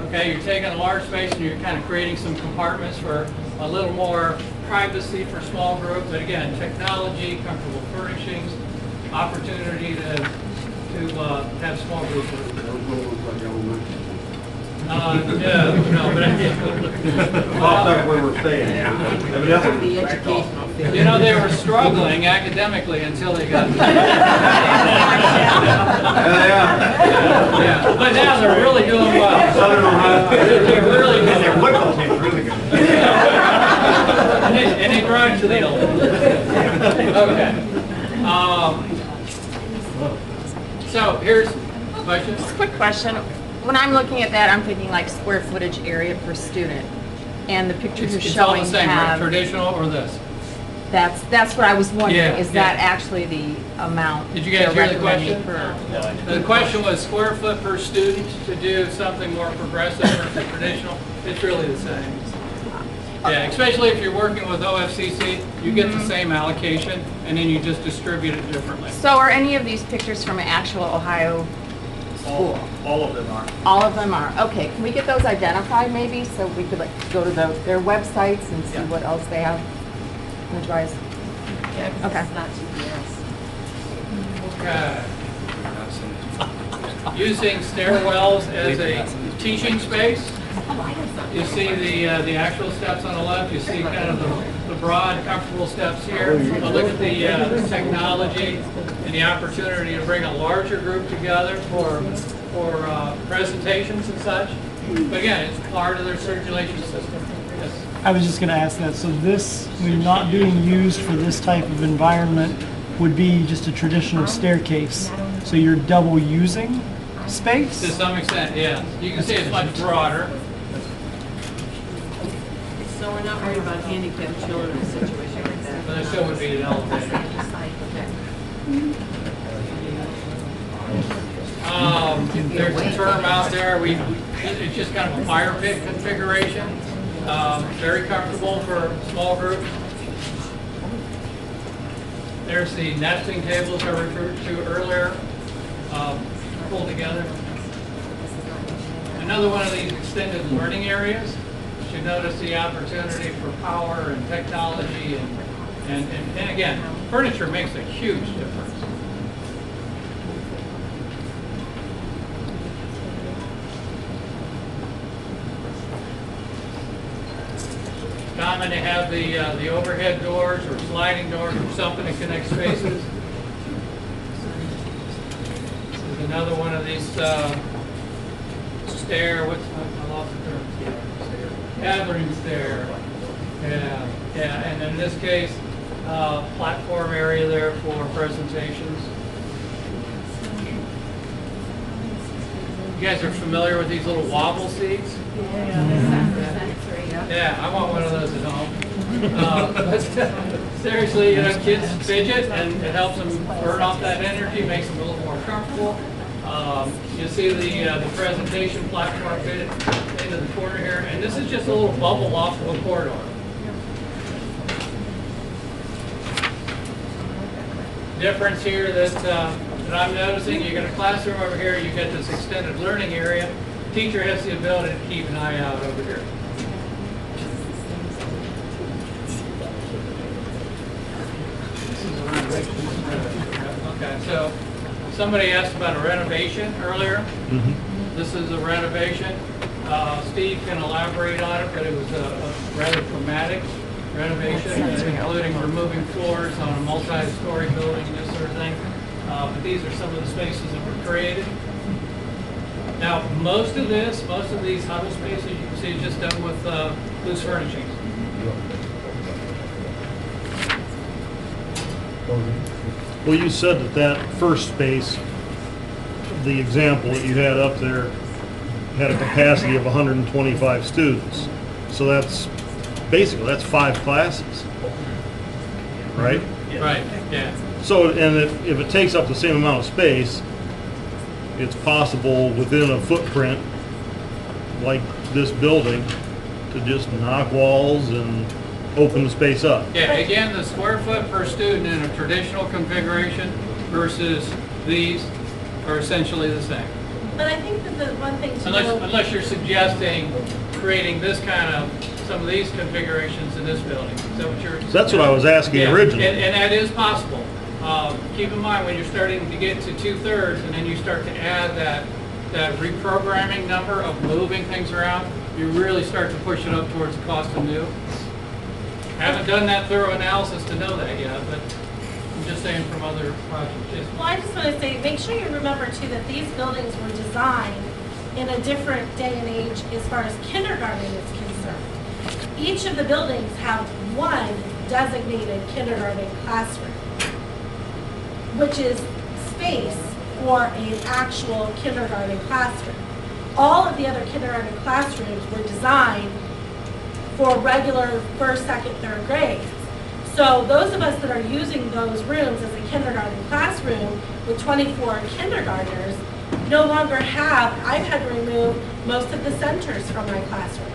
[SPEAKER 3] Okay, you're taking a large space and you're kind of creating some compartments for a little more privacy for small group. But again, technology, comfortable furnishings, opportunity to have small group. Yeah, no, but
[SPEAKER 14] That's where we're staying.
[SPEAKER 3] you know, they were struggling academically until they got. Yeah, but now they're really doing well.
[SPEAKER 14] Southern Ohio.
[SPEAKER 3] They're really good.
[SPEAKER 14] Their football team's really good.
[SPEAKER 3] And they drive to the Olympics. Okay. So here's a question.
[SPEAKER 5] Just a quick question. When I'm looking at that, I'm thinking like square footage area per student. And the pictures you're
[SPEAKER 3] It's all
[SPEAKER 5] showing
[SPEAKER 3] the same, right?
[SPEAKER 5] have,
[SPEAKER 3] Traditional or this?
[SPEAKER 5] that's what I was wondering.
[SPEAKER 3] Yeah,
[SPEAKER 5] Is that actually the amount?
[SPEAKER 3] Did you guys
[SPEAKER 5] they're
[SPEAKER 3] hear the
[SPEAKER 5] recommending
[SPEAKER 3] question?
[SPEAKER 5] per-
[SPEAKER 3] The question was square foot per student to do something more progressive versus traditional. It's really the same. Yeah, especially if you're working with OFCC, you get the same allocation and then you just distribute it differently.
[SPEAKER 5] So are any of these pictures from actual Ohio
[SPEAKER 20] school?
[SPEAKER 1] All of them are.
[SPEAKER 20] All of them are. Okay, can we get those identified maybe so we could like go to their websites and see what else they have image-wise? Okay.
[SPEAKER 18] It's not GPS.
[SPEAKER 3] Okay. Using stairwells as a teaching space. You see the actual steps on the left. You see kind of the broad, comfortable steps here. But look at the technology and the opportunity to bring a larger group together for presentations and such. But again, it's part of their circulation system. Yes.
[SPEAKER 21] I was just going to ask that. So this, when not being used for this type of environment, would be just a traditional staircase. So you're double using space?
[SPEAKER 3] To some extent, yeah. You can see it's much broader.
[SPEAKER 5] So we're not worried about handicapped children in a situation like that?
[SPEAKER 3] But there still would be an elevator. There's a term out there, it's just kind of a fire pit configuration. Very comfortable for small groups. There's the nesting tables I referred to earlier, pulled together. Another one of these extended learning areas. You notice the opportunity for power and technology and again, furniture makes a huge difference. Common to have the overhead doors or sliding doors or something to connect spaces. This is another one of these I lost the term. Gathering stair. Yeah, and in this case, platform area there for presentations. You guys are familiar with these little wobble seats? Yeah, I want one of those at home. But seriously, kids fidget and it helps them burn off that energy, makes them a little more comfortable. You see the presentation platform fit into the corner here, and this is just a little bubble off of a corridor. Difference here that I'm noticing, you got a classroom over here, you get this extended learning area. Teacher has the ability to keep an eye out over here. Okay, so somebody asked about a renovation earlier. This is a renovation. Steve can elaborate on it, but it was a rather dramatic renovation, including removing floors on a multi-story building, this sort of thing. But these are some of the spaces that were created. Now, most of these huddle spaces, you can see, is just done with loose furnishings.
[SPEAKER 22] Well, you said that first space, the example that you had up there, had a capacity of 125 students. So that's basically, that's 5 classes, right?
[SPEAKER 3] Right, yeah.
[SPEAKER 22] So, and if it takes up the same amount of space, it's possible within a footprint like this building to just knock walls and open the space up.
[SPEAKER 3] Yeah, again, the square foot per student in a traditional configuration versus these are essentially the same.
[SPEAKER 12] But I think that the one thing to know...
[SPEAKER 3] Unless you're suggesting creating this kind of, some of these configurations in this building. Is that what you're...
[SPEAKER 22] That's what I was asking originally.
[SPEAKER 3] And that is possible. Keep in mind, when you're starting to get to 2/3 and then you start to add that reprogramming number of moving things around, you really start to push it up towards the cost of new. Haven't done that thorough analysis to know that yet, but I'm just saying from other projects.
[SPEAKER 12] Well, I just want to say, make sure you remember too that these buildings were designed in a different day and age as far as kindergarten is concerned. Each of the buildings have one designated kindergarten classroom, which is space for an actual kindergarten classroom. All of the other kindergarten classrooms were designed for regular first, second, third grades. So those of us that are using those rooms as a kindergarten classroom with 24 kindergartners no longer have, I've had to remove most of the centers from my classroom.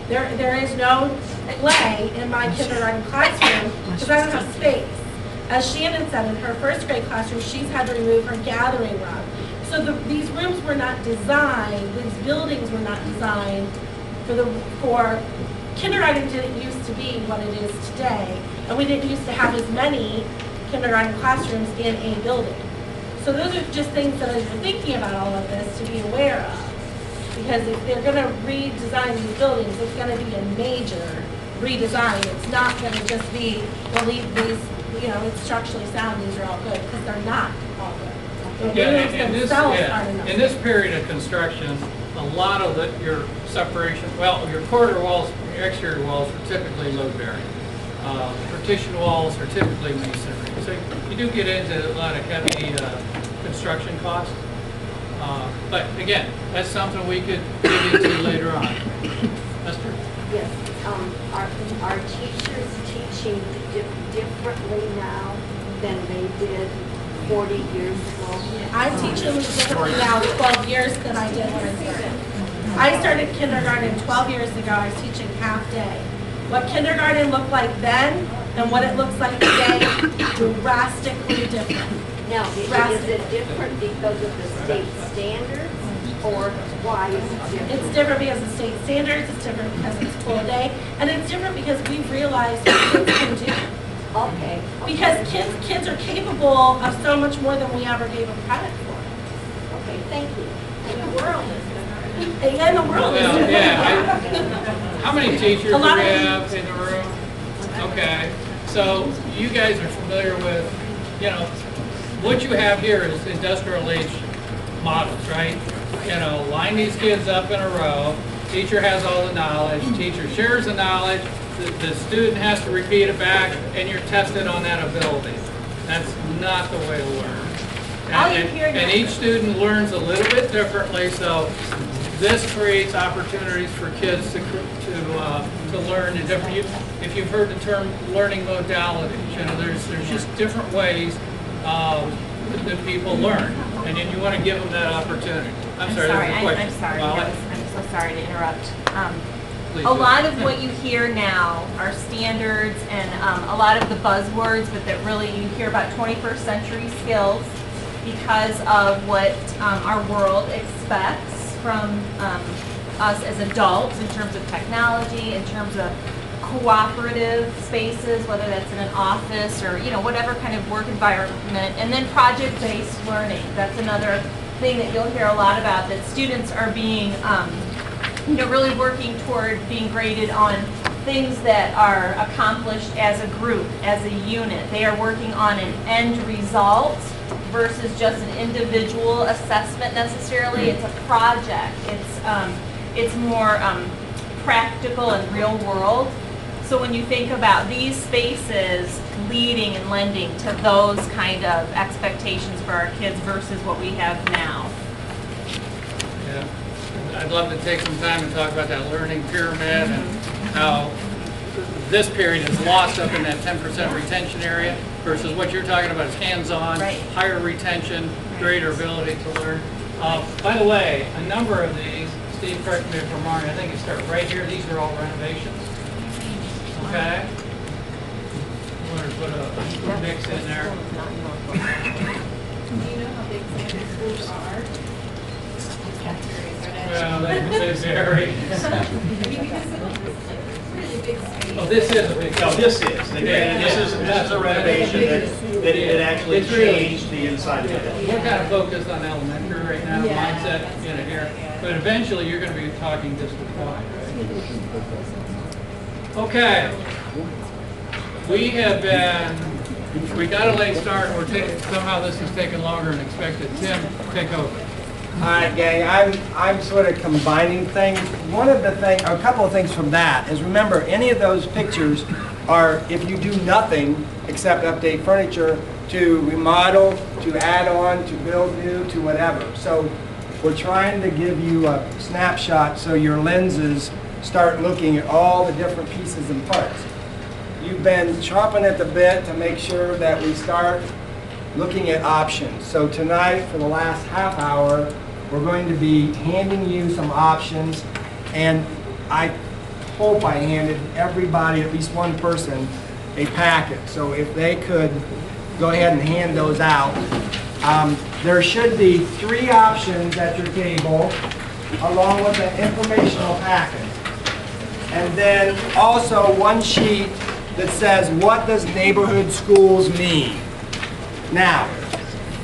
[SPEAKER 12] There is no play in my kindergarten classroom because I don't have space. As Shannon said, in her first grade classroom, she's had to remove her gathering rug. So these rooms were not designed, these buildings were not designed for kindergarten didn't used to be what it is today, and we didn't used to have as many kindergarten classrooms in a building. So those are just things that as you're thinking about all of this to be aware of. Because if they're going to redesign these buildings, it's going to be a major redesign. It's not going to just be, well, these, it's structurally sound, these are all good, because they're not all good. The rooms themselves aren't enough.
[SPEAKER 3] In this period of construction, a lot of your separation, well, your corridor walls, your exterior walls are typically load bearing. Partition walls are typically masonry. So you do get into a lot of heavy construction costs. But again, that's something we could dig into later on. Esther?
[SPEAKER 4] Yes. Are teachers teaching differently now than they did 40 years ago?
[SPEAKER 12] I'm teaching differently now 12 years than I did when I started. I started kindergarten 12 years ago. I was teaching half day. What kindergarten looked like then and what it looks like today, drastically different.
[SPEAKER 4] Now, is it different because of the state standards, or why is it different?
[SPEAKER 12] It's different because of state standards, it's different because it's full day, and it's different because we've realized what kids can do.
[SPEAKER 4] Okay.
[SPEAKER 12] Because kids are capable of so much more than we ever gave them credit for.
[SPEAKER 4] Okay, thank you.
[SPEAKER 12] And the world is different. And the world is different.
[SPEAKER 3] Yeah. How many teachers do we have in the room? Okay. So you guys are familiar with, what you have here is industrial age models, right? Line these kids up in a row. Teacher has all the knowledge. Teacher shares the knowledge. The student has to repeat it back, and you're tested on that ability. That's not the way to learn. And each student learns a little bit differently, so this creates opportunities for kids to learn in different. If you've heard the term learning modalities, there's just different ways that people learn, and then you want to give them that opportunity. I'm sorry.
[SPEAKER 8] I'm sorry. I'm so sorry to interrupt. A lot of what you hear now are standards and a lot of the buzzwords, but that really you hear about 21st century skills because of what our world expects from us as adults in terms of technology, in terms of cooperative spaces, whether that's in an office or whatever kind of work environment, and then project-based learning. That's another thing that you'll hear a lot about, that students are being really working toward being graded on things that are accomplished as a group, as a unit. They are working on an end result versus just an individual assessment necessarily. It's a project. It's more practical and real world. So when you think about these spaces leading and lending to those kind of expectations for our kids versus what we have now.
[SPEAKER 3] Yeah. I'd love to take some time and talk about that learning pyramid and how this period is lost up in that 10% retention area versus what you're talking about is hands-on, higher retention, greater ability to learn. By the way, a number of these, Steve, correct me if I'm wrong, I think you start right here. These are all renovations. Okay? I'm going to put a mix in there.
[SPEAKER 10] Do you know how big Santa schools are?
[SPEAKER 3] Well, they vary.
[SPEAKER 10] Oh,
[SPEAKER 3] this is a big.
[SPEAKER 1] No, this is. This is a renovation that it actually changed the inside of it.
[SPEAKER 3] We're kind of focused on elementary right now, mindset here. But eventually you're going to be talking district-wide. Okay. We got a late start. Somehow this has taken longer than expected. Tim, take over.
[SPEAKER 2] All right, gang, I'm sort of combining things. A couple of things from that is, remember, any of those pictures are if you do nothing except update furniture, to remodel, to add on, to build new, to whatever. So we're trying to give you a snapshot so your lenses start looking at all the different pieces and parts. You've been chomping at the bit to make sure that we start looking at options. So tonight, for the last half hour, we're going to be handing you some options, and I hope I handed everybody, at least one person, a packet. So if they could go ahead and hand those out. There should be 3 options at your table, along with an informational packet. And then also 1 sheet that says, what does neighborhood schools mean? Now,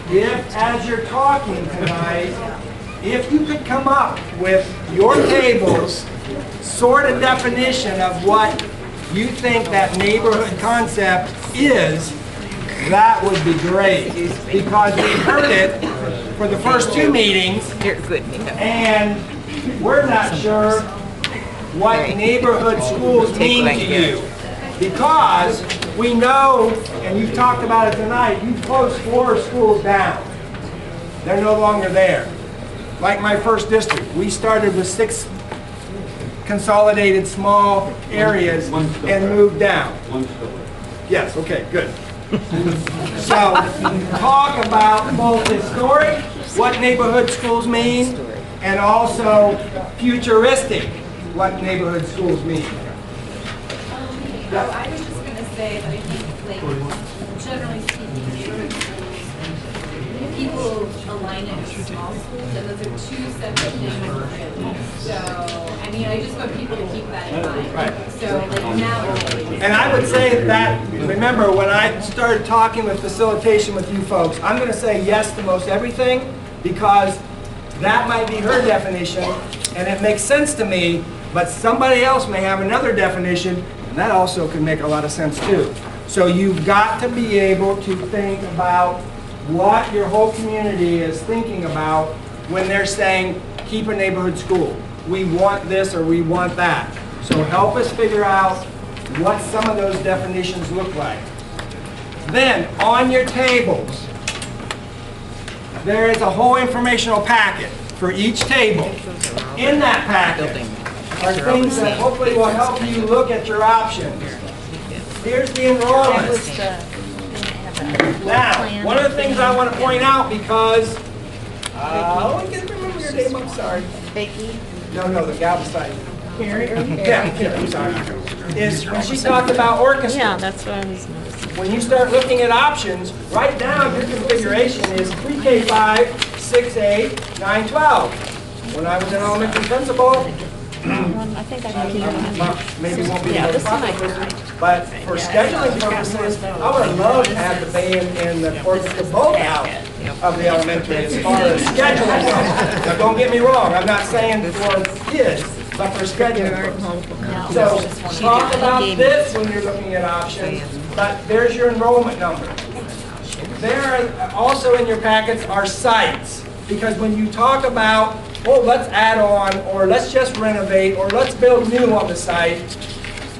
[SPEAKER 2] if, as you're talking tonight, if you could come up with your table's sort of definition of what you think that neighborhood concept is, that would be great. Because we heard it for the first 2 meetings, and we're not sure what neighborhood schools mean to you. Because we know, and you've talked about it tonight, you've closed 4 schools down. They're no longer there. Like my first district, we started with 6 consolidated small areas and moved down. Yes, okay, good. So, talk about both historic, what neighborhood schools mean, and also futuristic, what neighborhood schools mean.
[SPEAKER 8] I was just going to say that I think, like, generally speaking, neighborhood schools, people align it with small schools, and those are 2 separate things. So, I mean, I just want people to keep that in mind.
[SPEAKER 2] Right.
[SPEAKER 8] So, like, now.
[SPEAKER 2] And I would say that, remember, when I started talking with facilitation with you folks, I'm going to say yes to most everything, because that might be her definition, and it makes sense to me, but somebody else may have another definition, and that also can make a lot of sense too. So you've got to be able to think about what your whole community is thinking about when they're saying, keep a neighborhood school. We want this or we want that. So help us figure out what some of those definitions look like. Then, on your tables, there is a whole informational packet for each table. In that packet are things that hopefully will help you look at your options. Here's the enrollment. Now, one of the things I want to point out, because, I can't remember your name, I'm sorry.
[SPEAKER 5] Becky?
[SPEAKER 2] No, the gal beside you. Yeah, I'm sorry. Is when she talked about orchestra.
[SPEAKER 5] Yeah, that's what I was noticing.
[SPEAKER 2] When you start looking at options, write down your configuration is pre-K 5, 6A, 9-12. When I was an elementary principal,
[SPEAKER 5] I think I can.
[SPEAKER 2] maybe won't be the most popular, but for scheduling purposes, I would have loved to have the band and the orchestra both out of the elementary as far as scheduling goes. Now, don't get me wrong, I'm not saying for kids, but for scheduling purposes. So talk about this when you're looking at options, but there's your enrollment number. There are also in your packets are sites, because when you talk about, oh, let's add on, or let's just renovate, or let's build new on the site,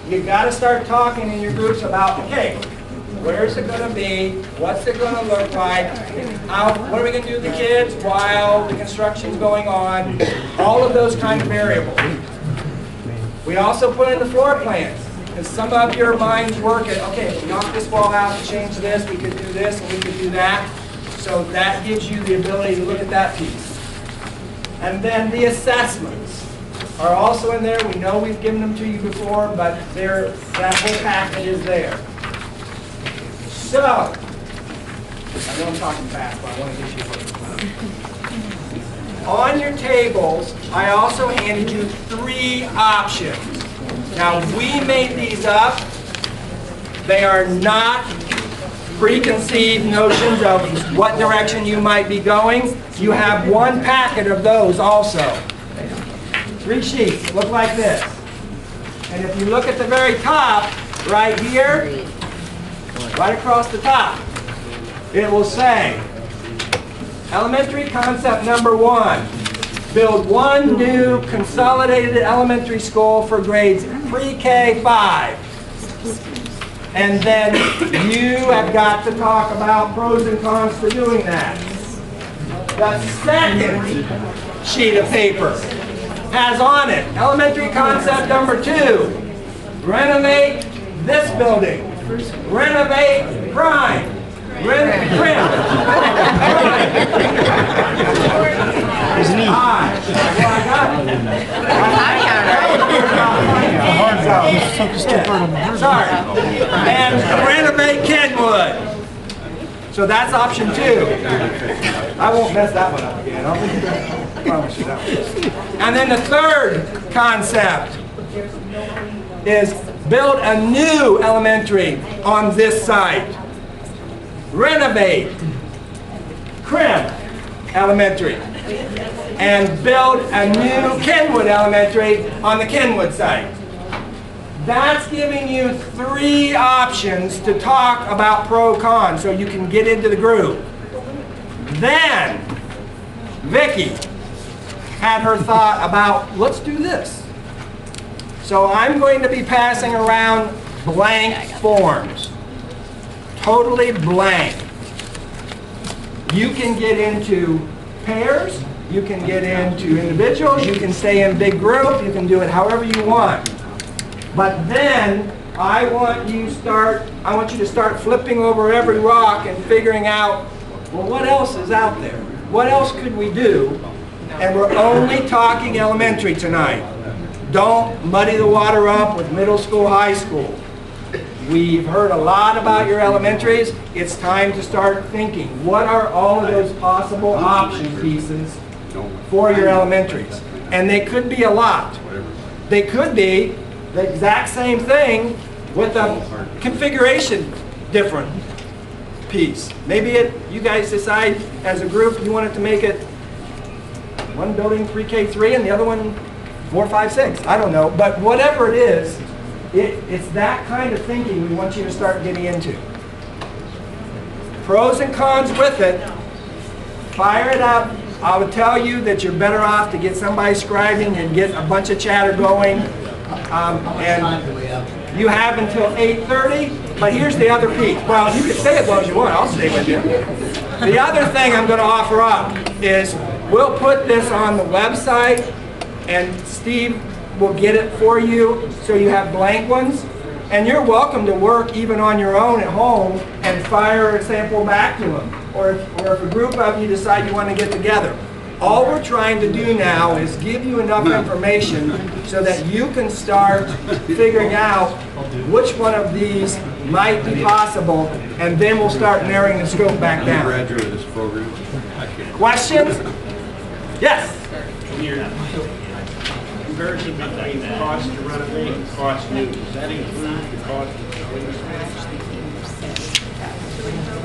[SPEAKER 2] you've got to start talking in your groups about, okay, where's it going to be? What's it going to look like? What are we going to do with the kids while the construction's going on? All of those kind of variables. We also put in the floor plans, because some of your minds work at, okay, if we knock this wall out and change this, we could do this and we could do that. So that gives you the ability to look at that piece. And then the assessments are also in there. We know we've given them to you before, but that whole packet is there. So, I know I'm talking fast, but I want to get you on your tables, I also handed you 3 options. Now, we made these up. They are not preconceived notions of what direction you might be going. You have 1 packet of those also. 3 sheets look like this. And if you look at the very top, right here, right across the top, it will say, elementary concept number 1, build 1 new consolidated elementary school for grades pre-K 5. And then you have got to talk about pros and cons to doing that. The second sheet of paper has on it elementary concept number 2, renovate this building, renovate Prime, Sorry. And renovate Kenwood. So that's option 2. I won't mess that one up again. I promise you that one. And then the third concept is build a new elementary on this site. Renovate Krim Elementary and build a new Kenwood Elementary on the Kenwood site. That's giving you 3 options to talk about pro-con so you can get into the groove. Then, Vicki had her thought about, let's do this. So I'm going to be passing around blank forms. Totally blank. You can get into pairs, you can get into individuals, you can stay in big group, you can do it however you want. But then I want you to start flipping over every rock and figuring out, well, what else is out there? What else could we do? And we're only talking elementary tonight. Don't muddy the water up with middle school, high school. We've heard a lot about your elementaries. It's time to start thinking, what are all of those possible option pieces for your elementaries? And they could be a lot. They could be the exact same thing with a configuration different piece. Maybe you guys decide as a group you want it to make it one building pre-K3 and the other one 4, 5, 6. I don't know. But whatever it is, it's that kind of thinking we want you to start getting into. Pros and cons with it. Fire it up. I would tell you that you're better off to get somebody scribing and get a bunch of chatter going. And you have until 8:30, but here's the other piece. Well, you can stay as long as you want. I'll stay with you. The other thing I'm going to offer up is we'll put this on the website, and Steve will get it for you so you have blank ones. And you're welcome to work even on your own at home and fire a sample back to them. Or if a group of you decide you want to get together. All we're trying to do now is give you enough information so that you can start figuring out which one of these might be possible, and then we'll start narrowing the scope back down.
[SPEAKER 14] Graduate this program.
[SPEAKER 2] Questions? Yes?
[SPEAKER 14] Comparison between the cost to renovate and cost new, does that include the cost of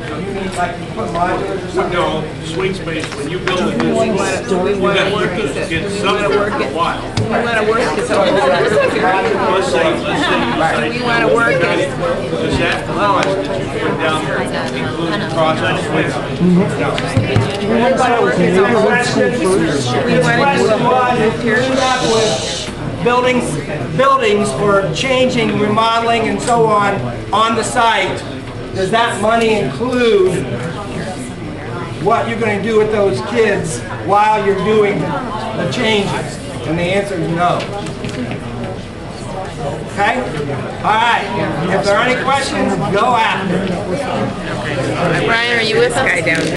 [SPEAKER 2] You mean like you put modulars or something?
[SPEAKER 14] No, swing space, when you build a new school, you got to get something for a while.
[SPEAKER 5] We want to work this over.
[SPEAKER 14] Let's say
[SPEAKER 5] We want to work it.
[SPEAKER 14] does that cost that you put down there include the cost of swing space?
[SPEAKER 2] We want to work it over. Question was, if you end up with buildings for changing, remodeling, and so on the site, does that money include what you're going to do with those kids while you're doing the changes? And the answer is no. Okay? All right. If there are any questions, go after it.
[SPEAKER 5] Brian, are you with us?